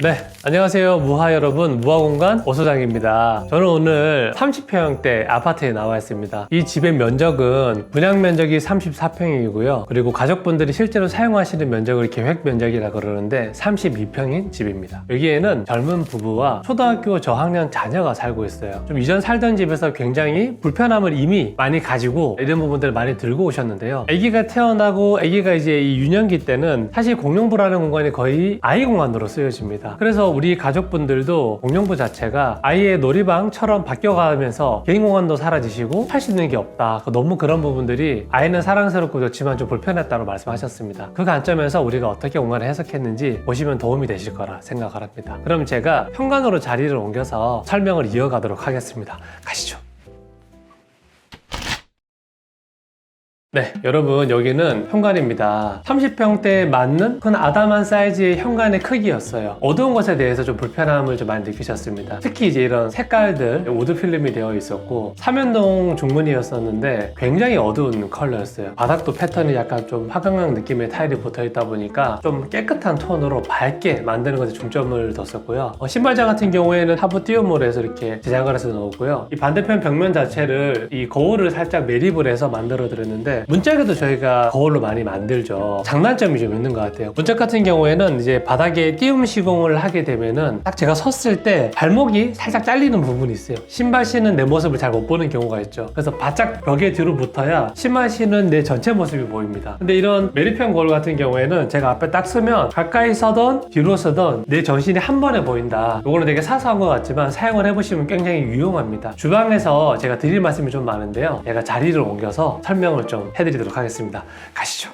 네, 안녕하세요 무하 여러분, 무하공간 오소장입니다. 저는 오늘 30평대 아파트에 나와 있습니다. 이 집의 면적은 분양 면적이 34평이고요 그리고 가족분들이 실제로 사용하시는 면적을 계획 면적이라 그러는데 32평인 집입니다. 여기에는 젊은 부부와 초등학교 저학년 자녀가 살고 있어요. 좀 이전 살던 집에서 굉장히 불편함을 이미 많이 가지고 이런 부분들을 많이 들고 오셨는데요, 아기가 태어나고 아기가 이제 이 유년기 때는 사실 공용부라는 공간이 거의 아이 공간으로 쓰여집니다. 그래서 우리 가족분들도 공용부 자체가 아이의 놀이방처럼 바뀌어가면서 개인 공간도 사라지시고 할 수 있는 게 없다, 너무 그런 부분들이 아이는 사랑스럽고 좋지만 좀 불편했다고 말씀하셨습니다. 그 관점에서 우리가 어떻게 공간을 해석했는지 보시면 도움이 되실 거라 생각을 합니다. 그럼 제가 현관으로 자리를 옮겨서 설명을 이어가도록 하겠습니다. 가시죠. 네, 여러분 여기는 현관입니다. 30평대에 맞는 큰 아담한 사이즈의 현관의 크기였어요. 어두운 것에 대해서 좀 불편함을 좀 많이 느끼셨습니다. 특히 이제 이런 색깔들 우드 필름이 되어 있었고 삼연동 중문이었었는데 굉장히 어두운 컬러였어요. 바닥도 패턴이 약간 좀 화강강 느낌의 타일이 붙어 있다 보니까 좀 깨끗한 톤으로 밝게 만드는 것에 중점을 뒀었고요. 신발장 같은 경우에는 하부 띄움으로 이렇게 제작을 해서 넣었고요. 이 반대편 벽면 자체를 이 거울을 살짝 매립을 해서 만들어 드렸는데 문짝에도 저희가 거울로 많이 만들죠. 장단점이 좀 있는 것 같아요. 문짝 같은 경우에는 이제 바닥에 띄움 시공을 하게 되면은 딱 제가 섰을 때 발목이 살짝 잘리는 부분이 있어요. 신발 신은 내 모습을 잘 못 보는 경우가 있죠. 그래서 바짝 벽에 뒤로 붙어야 신발 신은 내 전체 모습이 보입니다. 근데 이런 매립형 거울 같은 경우에는 제가 앞에 딱 서면 가까이 서던 뒤로 서던 내 전신이 한 번에 보인다. 이거는 되게 사소한 것 같지만 사용을 해보시면 굉장히 유용합니다. 주방에서 제가 드릴 말씀이 좀 많은데요, 제가 자리를 옮겨서 설명을 좀 해드리도록 하겠습니다. 가시죠.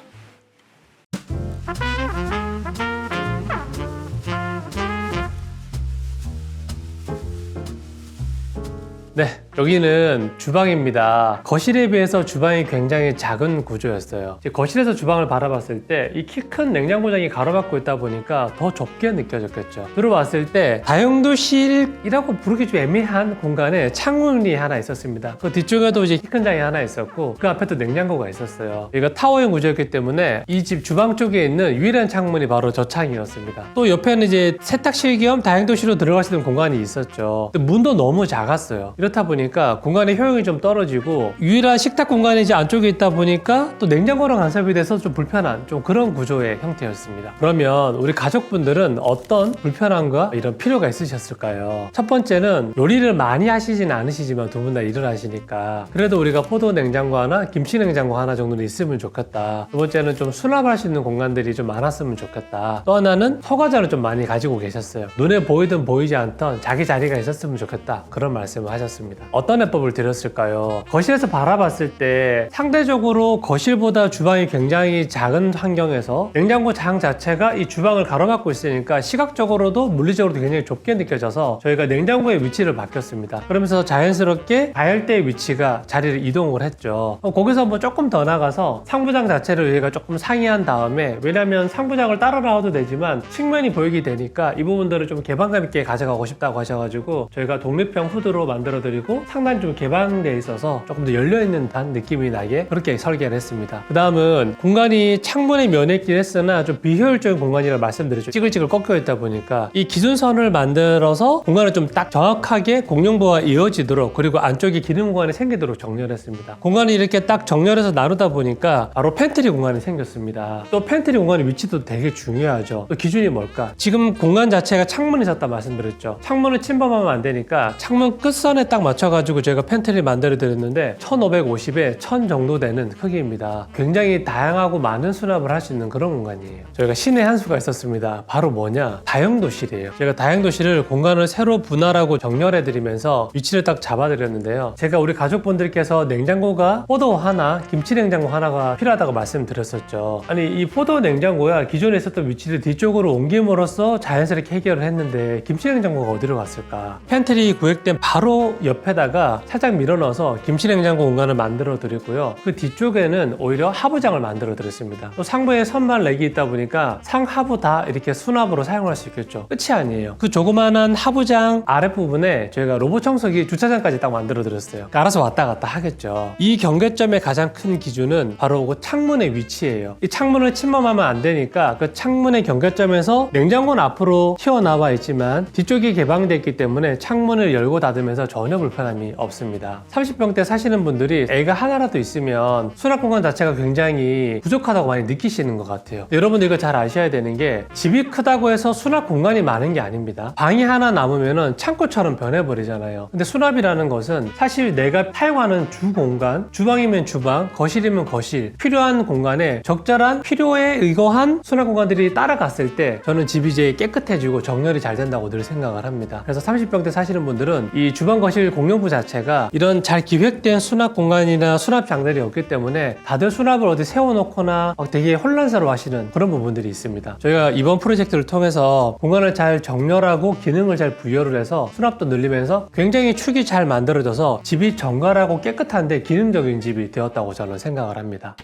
네, 여기는 주방입니다. 거실에 비해서 주방이 굉장히 작은 구조였어요. 거실에서 주방을 바라봤을 때 이 키 큰 냉장고장이 가로막고 있다 보니까 더 좁게 느껴졌겠죠. 들어왔을 때 다용도실이라고 부르기 좀 애매한 공간에 창문이 하나 있었습니다. 그 뒤쪽에도 이제 키 큰 장이 하나 있었고 그 앞에 또 냉장고가 있었어요. 이거 타워형 구조였기 때문에 이 집 주방 쪽에 있는 유일한 창문이 바로 저 창이었습니다. 또 옆에는 이제 세탁실 겸 다용도실로 들어갈 수 있는 공간이 있었죠. 문도 너무 작았어요. 이렇다 보니까 공간의 효용이 좀 떨어지고 유일한 식탁 공간이 이제 안쪽에 있다 보니까 또 냉장고랑 간섭이 돼서 좀 불편한 좀 그런 구조의 형태였습니다. 그러면 우리 가족분들은 어떤 불편함과 이런 필요가 있으셨을까요? 첫 번째는 요리를 많이 하시진 않으시지만 두 분 다 일을 하시니까 그래도 우리가 포도 냉장고 하나, 김치 냉장고 하나 정도는 있으면 좋겠다. 두 번째는 좀 수납할 수 있는 공간들이 좀 많았으면 좋겠다. 또 하나는 허가자를 좀 많이 가지고 계셨어요. 눈에 보이든 보이지 않던 자기 자리가 있었으면 좋겠다, 그런 말씀을 하셨습니다. 어떤 해법을 드렸을까요? 거실에서 바라봤을 때 상대적으로 거실보다 주방이 굉장히 작은 환경에서 냉장고 장 자체가 이 주방을 가로막고 있으니까 시각적으로도 물리적으로도 굉장히 좁게 느껴져서 저희가 냉장고의 위치를 바뀌었습니다. 그러면서 자연스럽게 가열대의 위치가 자리를 이동을 했죠. 거기서 뭐 조금 더 나가서 상부장 자체를 저희가 조금 상이한 다음에, 왜냐면 상부장을 따라 나와도 되지만 측면이 보이게 되니까 이 부분들을 좀 개방감 있게 가져가고 싶다고 하셔가지고 저희가 독립형 후드로 만들어 드리고 상단이 좀 개방되어 있어서 조금 더 열려있는 듯한 느낌이 나게 그렇게 설계를 했습니다. 그 다음은 공간이 창문에 면해 있긴 했으나 좀 비효율적인 공간이라고 말씀드렸죠. 찌글찌글 꺾여 있다 보니까 이 기준선을 만들어서 공간을 좀 딱 정확하게 공용부와 이어지도록, 그리고 안쪽에 기능 공간이 생기도록 정렬을 했습니다. 공간이 이렇게 딱 정렬해서 나누다 보니까 바로 팬트리 공간이 생겼습니다. 또 팬트리 공간의 위치도 되게 중요하죠. 또 기준이 뭘까? 지금 공간 자체가 창문이 있었다 말씀드렸죠. 창문을 침범하면 안 되니까 창문 끝선에 딱 맞춰가지고 제가 팬트리를 만들어 드렸는데 1550에 1000 정도 되는 크기입니다. 굉장히 다양하고 많은 수납을 할 수 있는 그런 공간이에요. 저희가 신의 한 수가 있었습니다. 바로 뭐냐? 다용도실이에요. 제가 다용도실을 공간을 새로 분할하고 정렬해 드리면서 위치를 딱 잡아 드렸는데요, 제가 우리 가족분들께서 냉장고가 포도 하나, 김치 냉장고 하나가 필요하다고 말씀드렸었죠. 아니 이 포도 냉장고야 기존에 있었던 위치를 뒤쪽으로 옮김으로써 자연스럽게 해결을 했는데 김치 냉장고가 어디로 갔을까? 팬트리 구획된 바로 옆에 옆에다가 살짝 밀어넣어서 김치냉장고 공간을 만들어 드리고요. 그 뒤쪽에는 오히려 하부장을 만들어 드렸습니다. 또 상부에 선반 렉이 있다 보니까 상하부 다 이렇게 수납으로 사용할 수 있겠죠. 끝이 아니에요. 그 조그마한 하부장 아랫부분에 저희가 로봇 청소기 주차장까지 딱 만들어 드렸어요. 알아서 왔다 갔다 하겠죠. 이 경계점의 가장 큰 기준은 바로 그 창문의 위치예요. 이 창문을 침범하면 안 되니까 그 창문의 경계점에서 냉장고는 앞으로 튀어나와 있지만 뒤쪽이 개방되어 있기 때문에 창문을 열고 닫으면서 전혀 불편함이 없습니다. 30평대 사시는 분들이 애가 하나라도 있으면 수납 공간 자체가 굉장히 부족하다고 많이 느끼시는 것 같아요. 여러분들 이거 잘 아셔야 되는 게 집이 크다고 해서 수납 공간이 많은 게 아닙니다. 방이 하나 남으면 창고처럼 변해버리잖아요. 근데 수납이라는 것은 사실 내가 사용하는 주 공간, 주방이면 주방, 거실이면 거실, 필요한 공간에 적절한 필요에 의거한 수납 공간들이 따라갔을 때 저는 집이 이제 깨끗해지고 정렬이 잘 된다고 늘 생각을 합니다. 그래서 30평대 사시는 분들은 이 주방 거실 공용부 자체가 이런 잘 기획된 수납 공간이나 수납 장들이 없기 때문에 다들 수납을 어디 세워놓거나 되게 혼란스러워 하시는 그런 부분들이 있습니다. 저희가 이번 프로젝트를 통해서 공간을 잘 정렬하고 기능을 잘 부여를 해서 수납도 늘리면서 굉장히 축이 잘 만들어져서 집이 정갈하고 깨끗한데 기능적인 집이 되었다고 저는 생각을 합니다.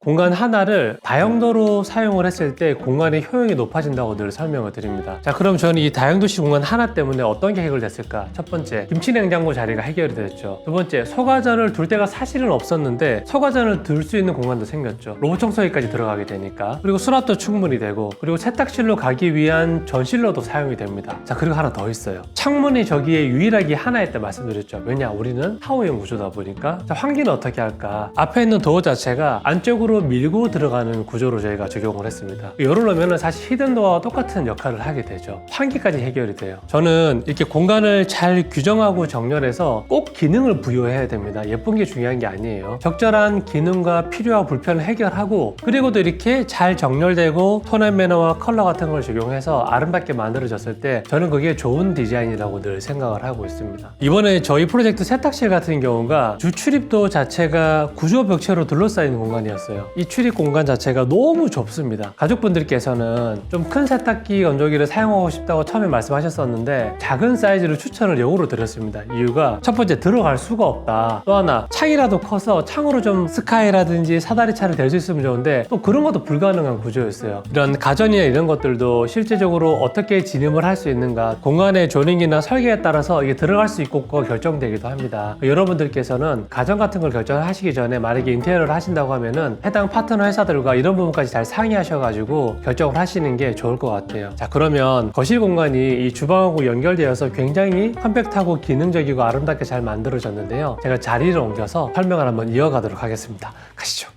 공간 하나를 다용도로 사용을 했을 때 공간의 효용이 높아진다고 늘 설명을 드립니다. 자, 그럼 저는 이 다용도식 공간 하나 때문에 어떤 게 해결됐을까? 첫 번째, 김치냉장고 자리가 해결이 됐죠. 두 번째, 소가전을 둘 데가 사실은 없었는데 소가전을 둘 수 있는 공간도 생겼죠. 로봇 청소기까지 들어가게 되니까. 그리고 수납도 충분히 되고, 그리고 세탁실로 가기 위한 전실로도 사용이 됩니다. 자, 그리고 하나 더 있어요. 창문이 저기에 유일하게 하나 있다 말씀드렸죠. 왜냐? 우리는 타워형 구조다 보니까. 자, 환기는 어떻게 할까? 앞에 있는 도어 자체가 안쪽으로 밀고 들어가는 구조로 저희가 적용을 했습니다. 열을 넣으면 사실 히든도어와 똑같은 역할을 하게 되죠. 환기까지 해결이 돼요. 저는 이렇게 공간을 잘 규정하고 정렬해서 꼭 기능을 부여해야 됩니다. 예쁜 게 중요한 게 아니에요. 적절한 기능과 필요와 불편을 해결하고, 그리고도 이렇게 잘 정렬되고 톤 앤 매너와 컬러 같은 걸 적용해서 아름답게 만들어졌을 때 저는 그게 좋은 디자인이라고 늘 생각을 하고 있습니다. 이번에 저희 프로젝트 세탁실 같은 경우가 주 출입도 자체가 구조 벽체로 둘러싸인 공간이었어요. 이 출입 공간 자체가 너무 좁습니다. 가족분들께서는 좀 큰 세탁기 건조기를 사용하고 싶다고 처음에 말씀하셨었는데 작은 사이즈로 추천을 역으로 드렸습니다. 이유가 첫 번째, 들어갈 수가 없다. 또 하나, 창이라도 커서 창으로 좀 스카이라든지 사다리차를 댈 수 있으면 좋은데 또 그런 것도 불가능한 구조였어요. 이런 가전이나 이런 것들도 실제적으로 어떻게 진입을 할 수 있는가, 공간의 조링이나 설계에 따라서 이게 들어갈 수 있고 결정되기도 합니다. 여러분들께서는 가전 같은 걸 결정하시기 전에 만약에 인테리어를 하신다고 하면은 해당 파트너 회사들과 이런 부분까지 잘 상의하셔가지고 결정을 하시는 게 좋을 것 같아요. 자, 그러면 거실 공간이 이 주방하고 연결되어서 굉장히 컴팩트하고 기능적이고 아름답게 잘 만들어졌는데요. 제가 자리를 옮겨서 설명을 한번 이어가도록 하겠습니다. 가시죠.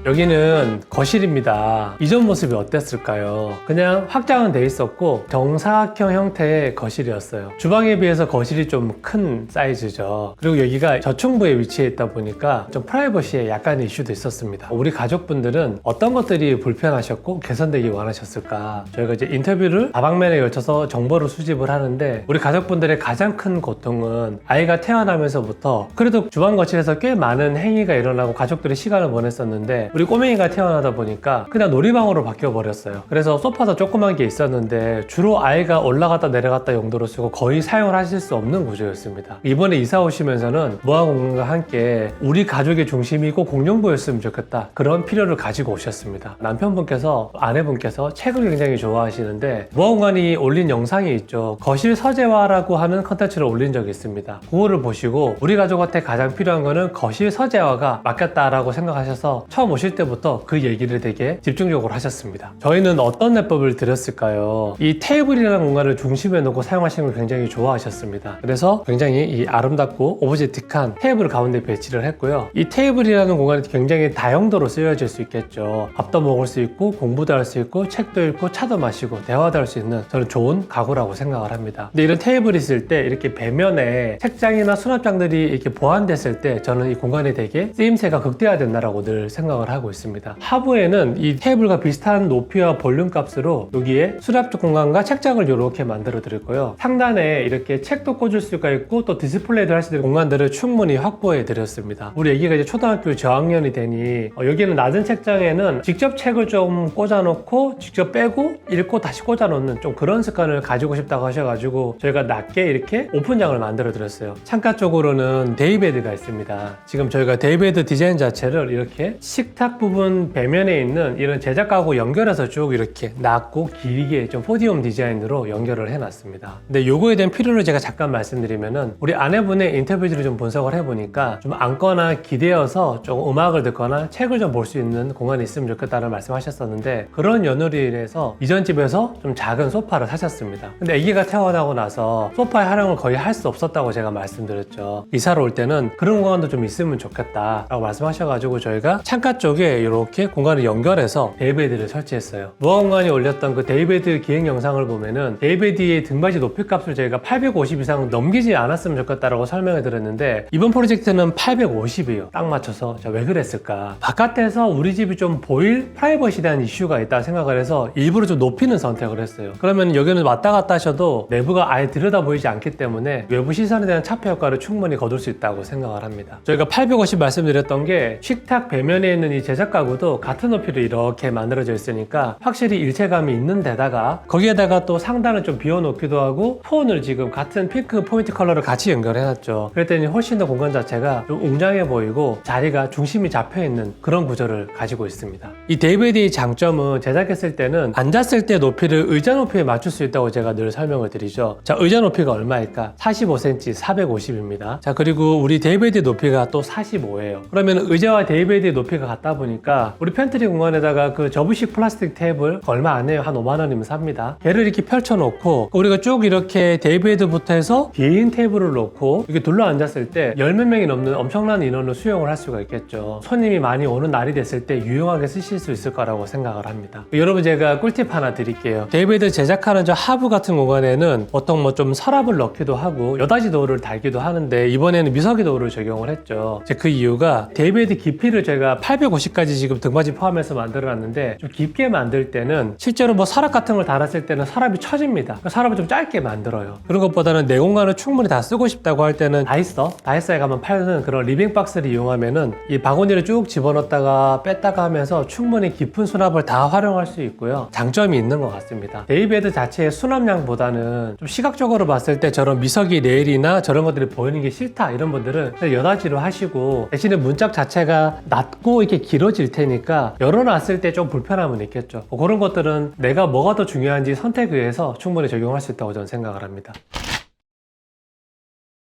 여기는 거실입니다. 이전 모습이 어땠을까요? 그냥 확장은 돼 있었고 정사각형 형태의 거실이었어요. 주방에 비해서 거실이 좀 큰 사이즈죠. 그리고 여기가 저층부에 위치해 있다 보니까 좀 프라이버시에 약간의 이슈도 있었습니다. 우리 가족분들은 어떤 것들이 불편하셨고 개선되기 원하셨을까? 저희가 이제 인터뷰를 다방면에 걸쳐서 정보를 수집을 하는데, 우리 가족분들의 가장 큰 고통은 아이가 태어나면서부터 그래도 주방 거실에서 꽤 많은 행위가 일어나고 가족들이 시간을 보냈었는데 우리 꼬맹이가 태어나다 보니까 그냥 놀이방으로 바뀌어버렸어요. 그래서 소파도 조그만 게 있었는데 주로 아이가 올라갔다 내려갔다 용도로 쓰고 거의 사용을 하실 수 없는 구조였습니다. 이번에 이사 오시면서는 무한공간과 함께 우리 가족의 중심이고 공용부였으면 좋겠다, 그런 필요를 가지고 오셨습니다. 남편분께서, 아내분께서 책을 굉장히 좋아하시는데 무한공간이 올린 영상이 있죠. 거실 서재화라고 하는 컨텐츠를 올린 적이 있습니다. 그거를 보시고 우리 가족한테 가장 필요한 거는 거실 서재화가 맞겠다라고 생각하셔서 처음 오실 때부터 그 얘기를 되게 집중적으로 하셨습니다. 저희는 어떤 내법을 드렸을까요? 이 테이블이라는 공간을 중심에 놓고 사용하시는 걸 굉장히 좋아하셨습니다. 그래서 굉장히 이 아름답고 오브젝틱한 테이블을 가운데 배치를 했고요. 이 테이블이라는 공간이 굉장히 다용도로 쓰여질 수 있겠죠. 밥도 먹을 수 있고 공부도 할 수 있고 책도 읽고 차도 마시고 대화도 할 수 있는 저는 좋은 가구라고 생각을 합니다. 근데 이런 테이블이 있을 때 이렇게 배면에 책장이나 수납장들이 이렇게 보완됐을 때 저는 이 공간이 되게 쓰임새가 극대화된다라고 늘 생각을 하고 있습니다. 하부에는 이 테이블과 비슷한 높이와 볼륨 값으로 여기에 수납 공간과 책장을 이렇게 만들어 드렸고요. 상단에 이렇게 책도 꽂을 수가 있고 또 디스플레이도 할 수 있는 공간들을 충분히 확보해 드렸습니다. 우리 애기가 이제 초등학교 저학년이 되니 여기는 낮은 책장에는 직접 책을 좀 꽂아 놓고 직접 빼고 읽고 다시 꽂아 놓는 좀 그런 습관을 가지고 싶다고 하셔가지고 저희가 낮게 이렇게 오픈장을 만들어 드렸어요. 창가 쪽으로는 데이베드가 있습니다. 지금 저희가 데이베드 디자인 자체를 이렇게 식탁 부분 배면에 있는 이런 제작 가구 연결해서 쭉 이렇게 낮고 길게 좀 포디움 디자인으로 연결을 해놨습니다. 근데 요거에 대한 필요를 제가 잠깐 말씀드리면은 우리 아내분의 인터뷰지를 좀 분석을 해보니까 좀 앉거나 기대어서 좀 음악을 듣거나 책을 좀 볼 수 있는 공간이 있으면 좋겠다는 말씀하셨었는데 그런 연유로 인해서 이전 집에서 좀 작은 소파를 사셨습니다. 근데 아기가 태어나고 나서 소파의 활용을 거의 할 수 없었다고 제가 말씀드렸죠. 이사를 올 때는 그런 공간도 좀 있으면 좋겠다 라고 말씀하셔가지고 저희가 창가 쪽에 이렇게 공간을 연결해서 데이베드를 설치했어요. 무화공간이 올렸던 그 데이베드 기획 영상을 보면은 데이베드의 등받이 높이 값을 저희가 850 이상 넘기지 않았으면 좋겠다라고 설명해 드렸는데 이번 프로젝트는 850이에요. 딱 맞춰서 왜 그랬을까? 바깥에서 우리 집이 좀 보일 프라이버시에 대한 이슈가 있다 생각을 해서 일부러 좀 높이는 선택을 했어요. 그러면 여기는 왔다 갔다 하셔도 내부가 아예 들여다 보이지 않기 때문에 외부 시선에 대한 차폐 효과를 충분히 거둘 수 있다고 생각을 합니다. 저희가 850 말씀드렸던 게 식탁 배면에 있는 이 제작 가구도 같은 높이로 이렇게 만들어져 있으니까 확실히 일체감이 있는 데다가 거기에다가 또 상단을 좀 비워놓기도 하고 톤을 지금 같은 핑크 포인트 컬러를 같이 연결해놨죠. 그랬더니 훨씬 더 공간 자체가 좀 웅장해 보이고 자리가 중심이 잡혀있는 그런 구조를 가지고 있습니다. 이 데이베드의 장점은 제작했을 때는 앉았을 때 높이를 의자 높이에 맞출 수 있다고 제가 늘 설명을 드리죠. 자, 의자 높이가 얼마일까? 45cm 450입니다. 자, 그리고 우리 데이베드 높이가 또 45예요. 그러면 의자와 데이베드의 높이가 같다 보니까 우리 팬트리 공간에다가 그 접이식 플라스틱 테이블 얼마 안 해요. 한 5만 원이면 삽니다. 걔를 이렇게 펼쳐놓고 우리가 쭉 이렇게 데이베드부터 해서 긴 테이블을 놓고 이렇게 둘러 앉았을 때 열 몇 명이 넘는 엄청난 인원을 수용을 할 수가 있겠죠. 손님이 많이 오는 날이 됐을 때 유용하게 쓰실 수 있을 거라고 생각을 합니다. 여러분 제가 꿀팁 하나 드릴게요. 데이베드 제작하는 저 하부 같은 공간에는 보통 뭐 좀 서랍을 넣기도 하고 여닫이 도어를 달기도 하는데 이번에는 미서기 도어를 적용을 했죠. 그 이유가 데이베드 깊이를 제가 850까지 지금 등받이 포함해서 만들어놨는데 좀 깊게 만들 때는 실제로 뭐 서랍 같은 걸 달았을 때는 서랍이 처집니다. 서랍을 좀 짧게 만들어요. 그런 것보다는 내 공간을 충분히 다 쓰고 싶다고 할 때는 다이소에 가면 파는 그런 리빙 박스를 이용하면은 이 바구니를 쭉 집어넣었다가 뺐다가 하면서 충분히 깊은 수납을 다 활용할 수 있고요. 장점이 있는 것 같습니다. 데이베드 자체의 수납량보다는 좀 시각적으로 봤을 때 저런 미서기 레일이나 저런 것들이 보이는 게 싫다 이런 분들은 여닫이로 하시고 대신에 문짝 자체가 낮고 이렇게 길어질 테니까 열어놨을 때 좀 불편함은 있겠죠. 그런 것들은 내가 뭐가 더 중요한지 선택에 의해서 충분히 적용할 수 있다고 저는 생각을 합니다.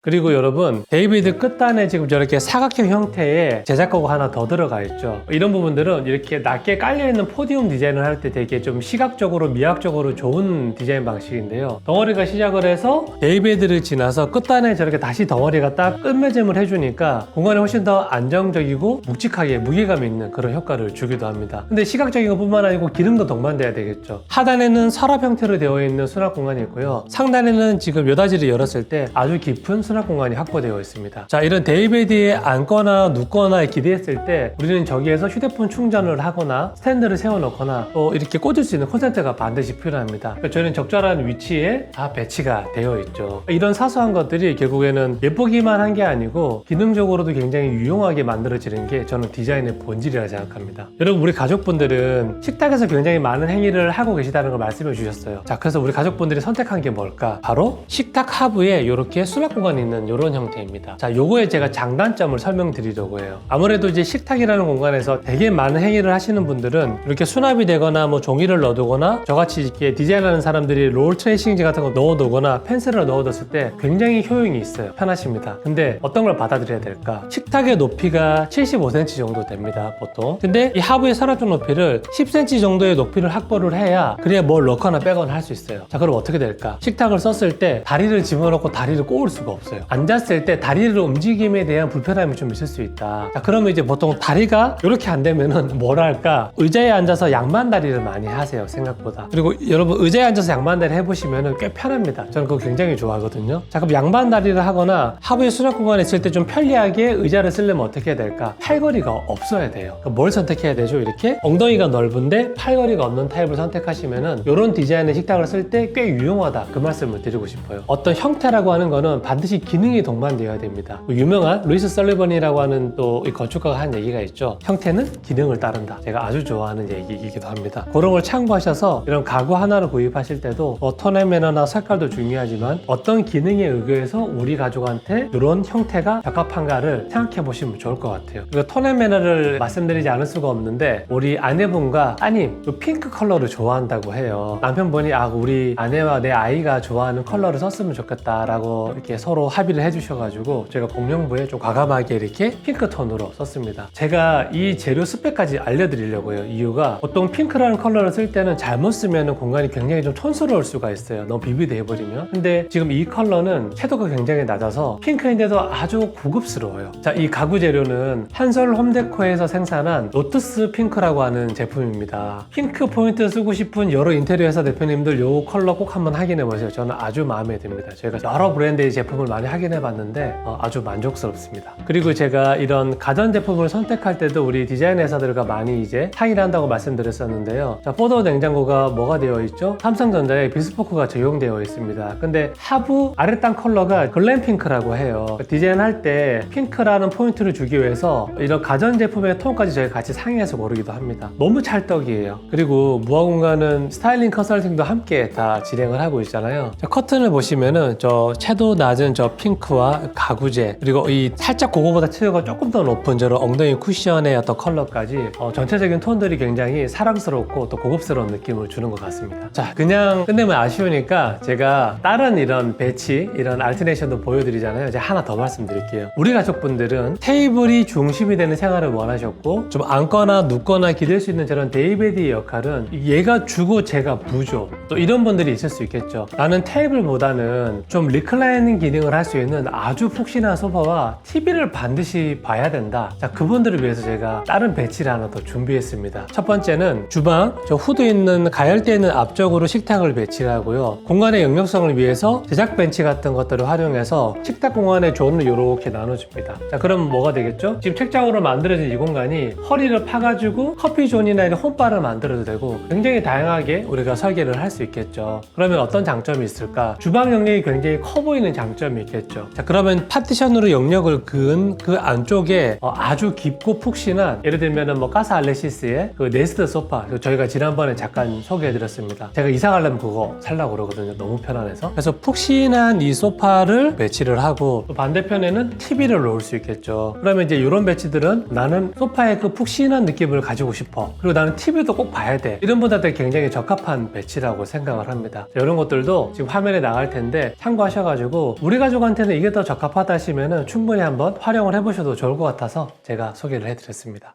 그리고 여러분 데이베드 끝단에 지금 저렇게 사각형 형태의 제작가구 하나 더 들어가 있죠. 이런 부분들은 이렇게 낮게 깔려있는 포디움 디자인을 할 때 되게 좀 시각적으로 미학적으로 좋은 디자인 방식인데요. 덩어리가 시작을 해서 데이베드를 지나서 끝단에 저렇게 다시 덩어리가 딱 끝맺음을 해주니까 공간이 훨씬 더 안정적이고 묵직하게 무게감 있는 그런 효과를 주기도 합니다. 근데 시각적인 것뿐만 아니고 기능도 동반돼야 되겠죠. 하단에는 서랍 형태로 되어 있는 수납 공간이 있고요. 상단에는 지금 여닫이를 열었을 때 아주 깊은 수납 공간이 확보되어 있습니다. 자, 이런 데이베드에 앉거나 눕거나 기대했을 때 우리는 저기에서 휴대폰 충전을 하거나 스탠드를 세워놓거나 또 이렇게 꽂을 수 있는 콘센트가 반드시 필요합니다. 그러니까 저희는 적절한 위치에 다 배치가 되어 있죠. 이런 사소한 것들이 결국에는 예쁘기만 한 게 아니고 기능적으로도 굉장히 유용하게 만들어지는 게 저는 디자인의 본질이라 생각합니다. 여러분 우리 가족분들은 식탁에서 굉장히 많은 행위를 하고 계시다는 걸 말씀해 주셨어요. 자, 그래서 우리 가족분들이 선택한 게 뭘까? 바로 식탁 하부에 이렇게 수납 공간이 있는 이런 형태입니다. 자, 요거에 제가 장단점을 설명드리려고 해요. 아무래도 이제 식탁이라는 공간에서 되게 많은 행위를 하시는 분들은 이렇게 수납이 되거나 뭐 종이를 넣어두거나 저같이 이렇게 디자인하는 사람들이 롤 트레이싱지 같은 거 넣어두거나 펜슬을 넣어뒀을 때 굉장히 효용이 있어요. 편하십니다. 근데 어떤 걸 받아들여야 될까? 식탁의 높이가 75cm 정도 됩니다, 보통. 근데 이 하부의 서랍장 높이를 10cm 정도의 높이를 확보를 해야 그래야 뭘 넣거나 빼거나 할 수 있어요. 자, 그럼 어떻게 될까? 식탁을 썼을 때 다리를 집어넣고 다리를 꼬을 수가 없어요. 없어요. 앉았을 때 다리를 움직임에 대한 불편함이 좀 있을 수 있다. 자, 그러면 이제 보통 다리가 이렇게 안 되면은 뭐랄까 의자에 앉아서 양반다리를 많이 하세요, 생각보다. 그리고 여러분 의자에 앉아서 양반다리 해보시면은 꽤 편합니다. 저는 그거 굉장히 좋아하거든요. 자, 그럼 양반다리를 하거나 하부의 수납 공간에 있을 때 좀 편리하게 의자를 쓰려면 어떻게 해야 될까? 팔걸이가 없어야 돼요. 그럼 뭘 선택해야 되죠? 이렇게 엉덩이가 넓은데 팔걸이가 없는 타입을 선택하시면은 이런 디자인의 식탁을 쓸 때 꽤 유용하다, 그 말씀을 드리고 싶어요. 어떤 형태라고 하는 거는 반드시 기능이 동반되어야 됩니다. 유명한 루이스 설리번이라고 하는 또 이 건축가가 한 얘기가 있죠. 형태는 기능을 따른다. 제가 아주 좋아하는 얘기이기도 합니다. 그런 걸 참고하셔서 이런 가구 하나를 구입하실 때도 톤의 매너나 색깔도 중요하지만 어떤 기능에 의거해서 우리 가족한테 이런 형태가 적합한가를 생각해 보시면 좋을 것 같아요. 그리고 톤의 매너를 말씀드리지 않을 수가 없는데, 우리 아내분과 따님 이 핑크 컬러를 좋아한다고 해요. 남편분이 우리 아내와 내 아이가 좋아하는 컬러를 썼으면 좋겠다라고 이렇게 서로 합의를 해주셔가지고 제가 공용부에 좀 과감하게 이렇게 핑크 톤으로 썼습니다. 제가 이 재료 스펙까지 알려드리려고 해요. 이유가 보통 핑크라는 컬러를 쓸 때는 잘못 쓰면 공간이 굉장히 좀 촌스러울 수가 있어요. 너무 비비드 해버리면. 근데 지금 이 컬러는 채도가 굉장히 낮아서 핑크인데도 아주 고급스러워요. 자, 이 가구 재료는 한솔 홈데코에서 생산한 로투스 핑크라고 하는 제품입니다. 핑크 포인트 쓰고 싶은 여러 인테리어 회사 대표님들 이 컬러 꼭 한번 확인해 보세요. 저는 아주 마음에 듭니다. 제가 여러 브랜드의 제품을 많이 확인해 봤는데 아주 만족스럽습니다. 그리고 제가 이런 가전제품을 선택할 때도 우리 디자인 회사들과 많이 이제 상의를 한다고 말씀드렸었는데요. 자, 포도 냉장고가 뭐가 되어 있죠? 삼성전자의 비스포크가 적용되어 있습니다. 근데 하부 아랫단 컬러가 글램핑크라고 해요. 디자인할 때 핑크라는 포인트를 주기 위해서 이런 가전제품의 톤까지 저희가 같이 상의해서 고르기도 합니다. 너무 찰떡이에요. 그리고 무화공간은 스타일링 컨설팅도 함께 다 진행을 하고 있잖아요. 자, 커튼을 보시면은 저 채도 낮은 저 핑크와 가구재, 그리고 이 살짝 그거보다 채도가 조금 더 높은 저런 엉덩이 쿠션의 어떤 컬러까지 전체적인 톤들이 굉장히 사랑스럽고 또 고급스러운 느낌을 주는 것 같습니다. 자, 그냥 끝내면 아쉬우니까 제가 다른 이런 배치, 이런 알터네이션도 보여드리잖아요. 이제 하나 더 말씀드릴게요. 우리 가족분들은 테이블이 중심이 되는 생활을 원하셨고 좀 앉거나 눕거나 기댈 수 있는 저런 데이베드의 역할은 얘가 주고 제가 부죠. 또 이런 분들이 있을 수 있겠죠. 나는 테이블보다는 좀 리클라이닝 기능을 할 수 있는 아주 푹신한 소파와 TV를 반드시 봐야 된다. 자, 그분들을 위해서 제가 다른 배치를 하나 더 준비했습니다. 첫 번째는 주방, 저 후드 있는 가열대 있는 앞쪽으로 식탁을 배치를 하고요. 공간의 역력성을 위해서 제작 벤치 같은 것들을 활용해서 식탁 공간의 존을 이렇게 나눠줍니다. 자, 그럼 뭐가 되겠죠? 지금 책장으로 만들어진 이 공간이 허리를 파가지고 커피 존이나 이런 홈바를 만들어도 되고 굉장히 다양하게 우리가 설계를 할 수 있겠죠. 그러면 어떤 장점이 있을까? 주방 영역이 굉장히 커 보이는 장점이 있겠죠. 자, 그러면 파티션으로 영역을 그은 그 안쪽에 아주 깊고 푹신한, 예를 들면 뭐 가사 알레시스의 그 네스트 소파, 저희가 지난번에 잠깐 소개해드렸습니다. 제가 이사 가려면 그거 살려고 그러거든요. 너무 편안해서. 그래서 푹신한 이 소파를 배치를 하고, 또 반대편에는 TV를 놓을 수 있겠죠. 그러면 이제 이런 배치들은 나는 소파의 그 푹신한 느낌을 가지고 싶어, 그리고 나는 TV도 꼭 봐야 돼, 이런 분들한테 굉장히 적합한 배치라고 생각을 합니다. 자, 이런 것들도 지금 화면에 나갈 텐데 참고하셔가지고 우리 가족한테는 이게 더 적합하다 하시면은 충분히 한번 활용을 해보셔도 좋을 것 같아서 제가 소개를 해드렸습니다.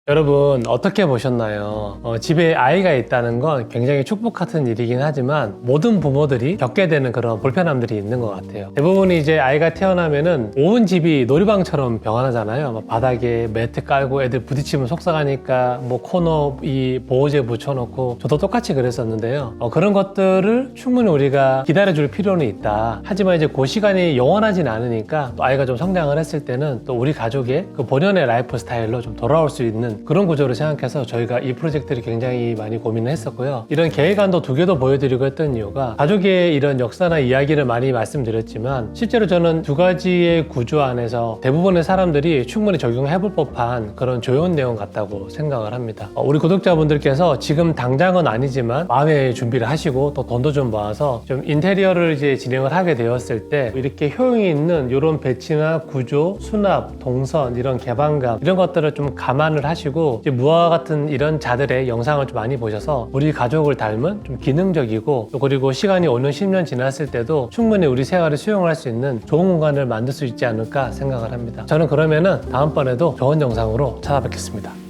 여러분 어떻게 보셨나요? 집에 아이가 있다는 건 굉장히 축복 같은 일이긴 하지만 모든 부모들이 겪게 되는 그런 불편함들이 있는 것 같아요. 대부분이 이제 아이가 태어나면은 온 집이 놀이방처럼 변하잖아요. 막 바닥에 매트 깔고 애들 부딪히면 속상하니까 뭐 코너 이 보호제 붙여놓고, 저도 똑같이 그랬었는데요. 그런 것들을 충분히 우리가 기다려줄 필요는 있다. 하지만 이제 그 시간이 영원하진 않으니까 또 아이가 좀 성장을 했을 때는 또 우리 가족의 그 본연의 라이프 스타일로 좀 돌아올 수 있는 그런 구조를 생각해서 저희가 이 프로젝트를 굉장히 많이 고민을 했었고요. 이런 계획안도 2개도 보여드리고 했던 이유가 가족의 이런 역사나 이야기를 많이 말씀드렸지만 실제로 저는 2가지의 구조 안에서 대부분의 사람들이 충분히 적용해볼 법한 그런 조언 내용 같다고 생각을 합니다. 우리 구독자분들께서 지금 당장은 아니지만 마음의 준비를 하시고 또 돈도 좀 모아서 좀 인테리어를 이제 진행을 하게 되었을 때 이렇게 효용이 있는 이런 배치나 구조, 수납, 동선, 이런 개방감, 이런 것들을 좀 감안을 하시고 이제 무화 같은 이런 자들의 영상을 좀 많이 보셔서 우리 가족을 닮은 좀 기능적이고, 또 그리고 시간이 5년 10년 지났을 때도 충분히 우리 생활에 수용을 할 수 있는 좋은 공간을 만들 수 있지 않을까 생각을 합니다. 저는 그러면은 다음번에도 좋은 영상으로 찾아뵙겠습니다.